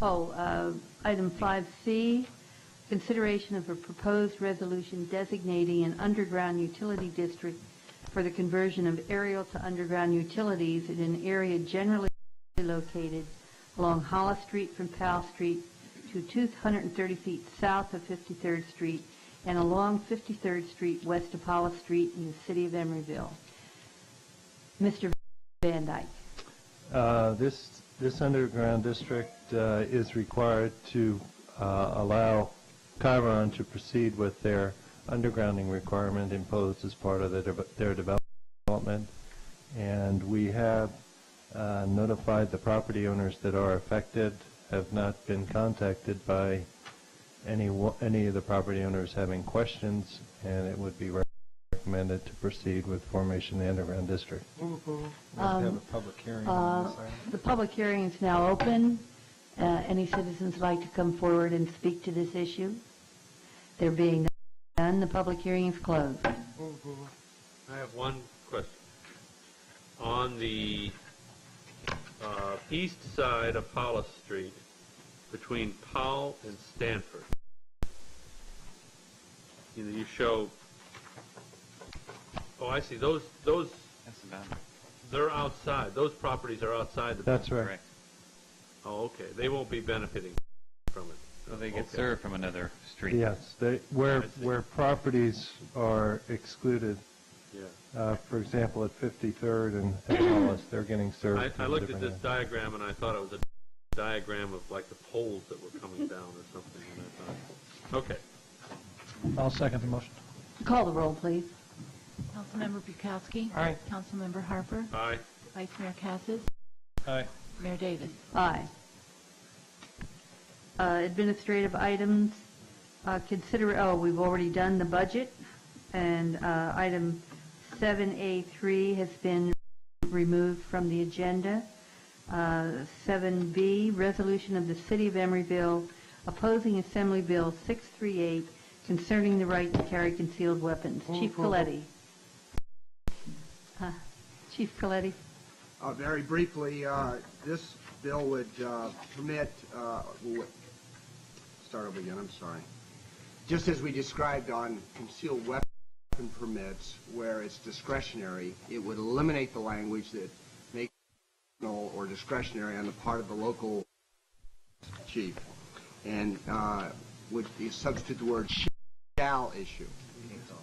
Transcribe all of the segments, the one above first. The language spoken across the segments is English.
Item 5C, consideration of a proposed resolution designating an underground utility district for the conversion of aerial to underground utilities in an area generally located along Hollis Street from Powell Street to 230 feet south of 53rd Street and along 53rd Street west of Hollis Street in the city of Emeryville. Mr. Van Dyke. This underground district is required to allow Chiron to proceed with their undergrounding requirement imposed as part of their development, and we have notified the property owners that are affected. Have not been contacted by any of the property owners having questions, and it would be recommended to proceed with formation of the underground district. Have a public hearing on this item. The public hearing is now open. Any citizens like to come forward and speak to this issue? There being none, the public hearing is closed. I have one question. On the east side of Hollis Street, between Powell and Stanford, you show. Oh, I see. Those. That's the boundary. They're outside. Those properties are outside the boundary. That's right. Correct. Oh, okay. They won't be benefiting from it. So they get served from another street. Yes, where properties are excluded. Yeah. For example, at 53rd and Hollis, they're getting served. I looked at this diagram and I thought it was a diagram of like the poles that were coming down or something. And I thought, okay. I'll second the motion. Call the roll, please. Councilmember Bukowski. Aye. Councilmember Harper. Aye. Vice Mayor Cassis. Aye. Mayor Davis. Aye. Administrative items. We've already done the budget, and item 7A3 has been removed from the agenda. 7B, resolution of the City of Emeryville opposing Assembly Bill 638 concerning the right to carry concealed weapons. Chief Coletti. Chief Coletti. Very briefly, this bill would permit, start over again, I'm sorry. Just as we described on concealed weapon permits, where it's discretionary, it would eliminate the language that makes it or discretionary on the part of the local chief, and would substitute the word shall issue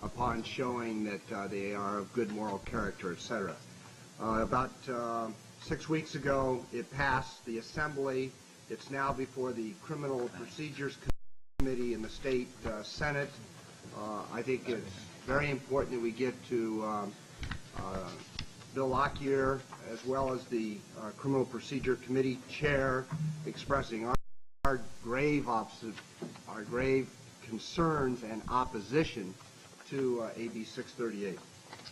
upon showing that they are of good moral character, etc. About 6 weeks ago, it passed the Assembly. It's now before the Criminal Procedures Committee in the state Senate. I think it's very important that we get to Bill Lockyer, as well as the Criminal Procedure Committee chair, expressing our grave concerns and opposition to AB 638.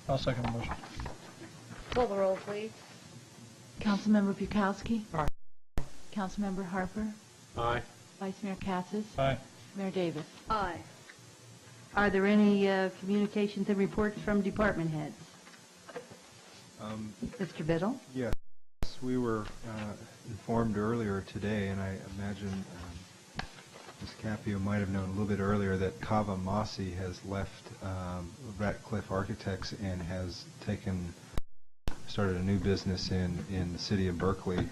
I'll second the motion. Call the roll, please. Councilmember Bukowski. Aye. Councilmember Harper. Aye. Vice Mayor Cassis. Aye. Mayor Davis. Aye. Are there any communications and reports from department heads? Mr. Biddle? Yes, we were informed earlier today, and I imagine Ms. Capio might have known a little bit earlier that Kava Masi has left Ratcliffe Architects and has started a new business in the city of Berkeley.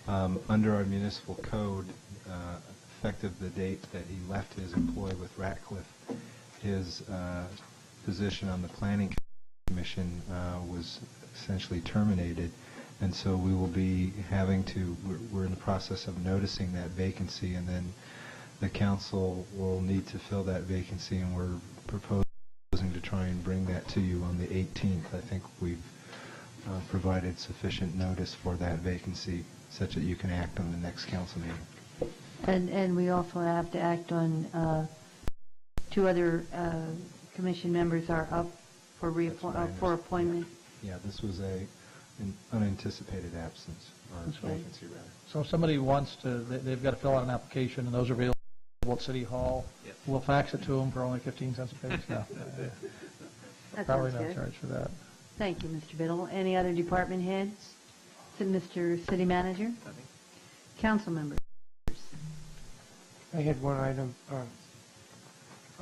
Under our municipal code, effective the date that he left his employ with Ratcliffe, his position on the Planning Commission was essentially terminated, and so we will be we're in the process of noticing that vacancy, and then the council will need to fill that vacancy, and we're proposing to try and bring that to you on the 18th. I think we've provided sufficient notice for that vacancy such that you can act on the next council meeting. And we also have to act on two other commission members are up for appointment. Yeah, this was an unanticipated absence, or vacancy rather. So if somebody wants to, they've got to fill out an application, and those are available at City Hall. Yes. We'll fax it to them for only 15 cents a page. No. That Probably sounds no good. charge for that. Thank you, Mr. Biddle. Any other department heads? Mr. City Manager? Nothing. Council members? I had one item.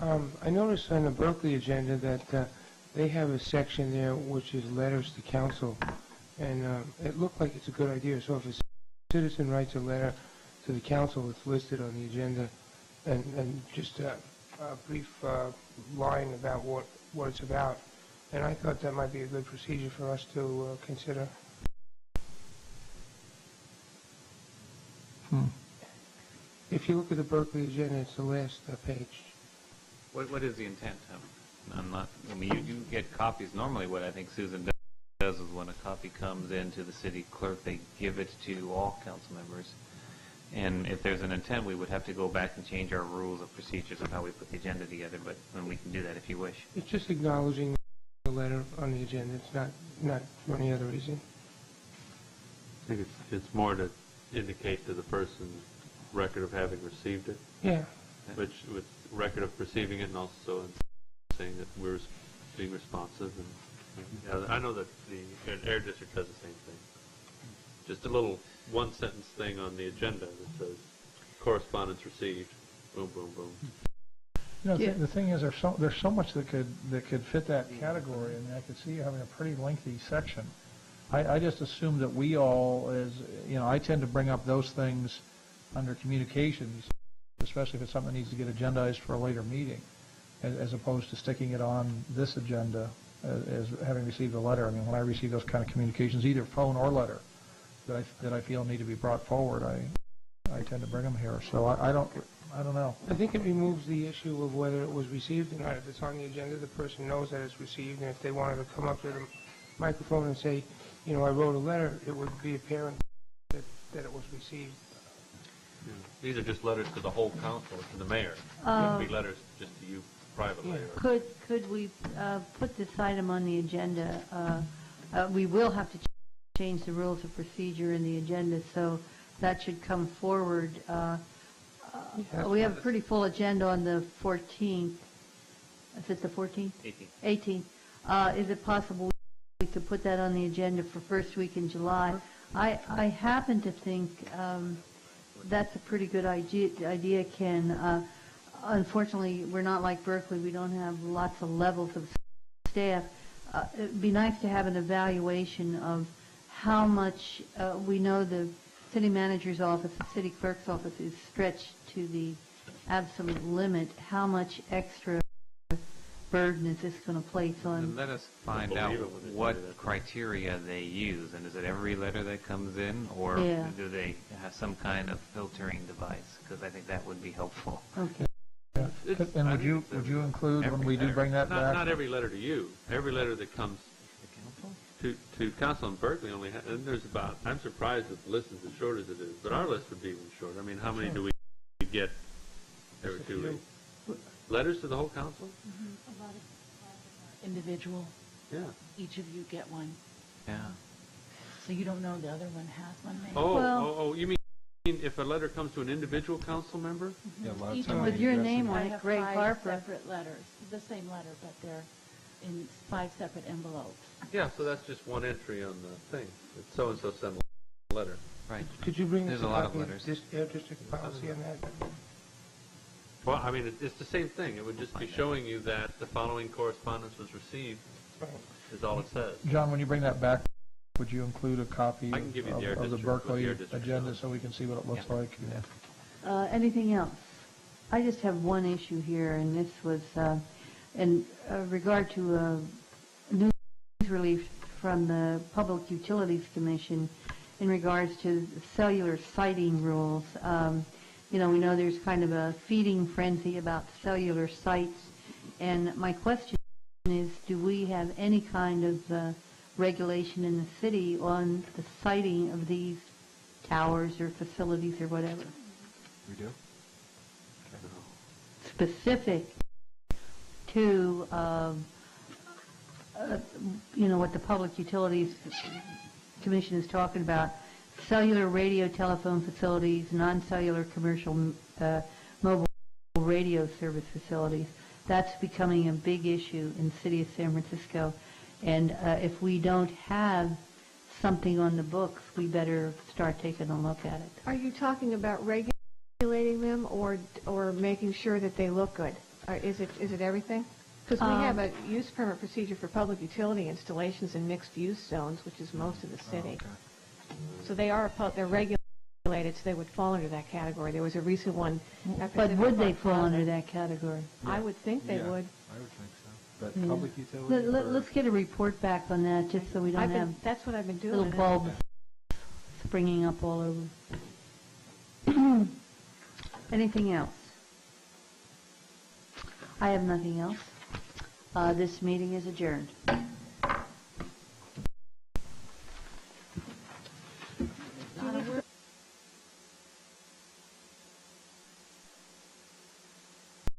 I noticed on the Berkeley agenda that they have a section there which is letters to council, and it looked like it's a good idea. So if a citizen writes a letter to the council, it's listed on the agenda, and just a brief line about what it's about. And I thought that might be a good procedure for us to consider. If you look at the Berkeley agenda, it's the last page. What is the intent? I mean, you do get copies. Normally what I think Susan does is when a copy comes in to the city clerk, they give it to all council members. And if there's an intent, we would have to go back and change our rules of procedures of how we put the agenda together, but we can do that if you wish. It's just acknowledging the letter on the agenda. It's not for any other reason. I think it's more to indicate to the person record of having received it. Yeah. Which with record of receiving it, and also saying that we're being responsive. And I know that the Air District does the same thing. Just a little one-sentence thing on the agenda that says correspondence received. Boom, boom, boom. You know, the thing is, there's so much that could fit that category. I mean, I could see you having a pretty lengthy section. I just assume that we all, I tend to bring up those things under communications, especially if it's something that needs to get agendized for a later meeting, as opposed to sticking it on this agenda as having received a letter. I mean, when I receive those kind of communications, either phone or letter, that I feel need to be brought forward, I tend to bring them here. So I don't know. I think it removes the issue of whether it was received or not. If it's on the agenda, the person knows that it's received, and if they wanted to come up to the microphone and say, I wrote a letter, it would be apparent that it was received. Yeah. These are just letters to the whole council, to the mayor. It wouldn't be letters just to you privately. Yeah. Could we put this item on the agenda? We will have to change the rules of procedure in the agenda, so that should come forward. We have a pretty full agenda on the 14th. Is it the 14th? 18th. Is it possible we could put that on the agenda for first week in July? I happen to think that's a pretty good idea, Ken. Unfortunately, we're not like Berkeley. We don't have lots of levels of staff. It'd be nice to have an evaluation of how much we know the city manager's office, the city clerk's office is stretched to the absolute limit. How much extra burden is this going to place on? And let us find out what criteria they use, and is it every letter that comes in, or do they have some kind of filtering device? Because I think that would be helpful. Okay. And would you include when we do bring that back? Not every letter to you. Every letter that comes to council in Berkeley only has, and there's about, I'm surprised that the list is as short as it is, but our list would be even shorter. I mean, how many do we get every 2 weeks? Letters to the whole council? A lot of individual. Yeah. Each of you get one. Yeah. So you don't know the other one has one, maybe? Oh, you mean if a letter comes to an individual council member? Yeah, a lot of Each times one With your addressing name it. on I it, have Greg 5 Harper. separate letters, the same letter, but they're in 5 separate envelopes. Yeah, so that's just one entry on the thing. It's so-and-so sent a letter. Right. Could you bring There's us a lot of copy letters. This Air District policy on that? Well, I mean, it's the same thing. It would just be showing you that the following correspondence was received, is all it says. John, when you bring that back, would you include a copy I can give you the Air of the District, Berkeley the Air District agenda notes. so we can see what it looks like? Anything else? I just have one issue here, and this was in regard to a news release from the Public Utilities Commission in regards to cellular siting rules. We know there's kind of a feeding frenzy about cellular sites, and my question is, do we have any kind of regulation in the city on the siting of these towers or facilities or whatever? We do? Specific to, what the Public Utilities Commission is talking about, cellular radio telephone facilities, non-cellular commercial mobile radio service facilities. That's becoming a big issue in the city of San Francisco. And if we don't have something on the books, we better start taking a look at it. Are you talking about regular regulating them or making sure that they look good? Is it everything? Because we have a use permit procedure for public utility installations in mixed-use zones, which is most of the city. So they're regulated, so they would fall under that category. There was a recent one. But would they fall under that category? I would think they would. I would think so. But Yeah. public utility? Let's get a report back on that, just so we don't have That's what I've been doing. little bulbs springing up all over. Anything else? I have nothing else. This meeting is adjourned.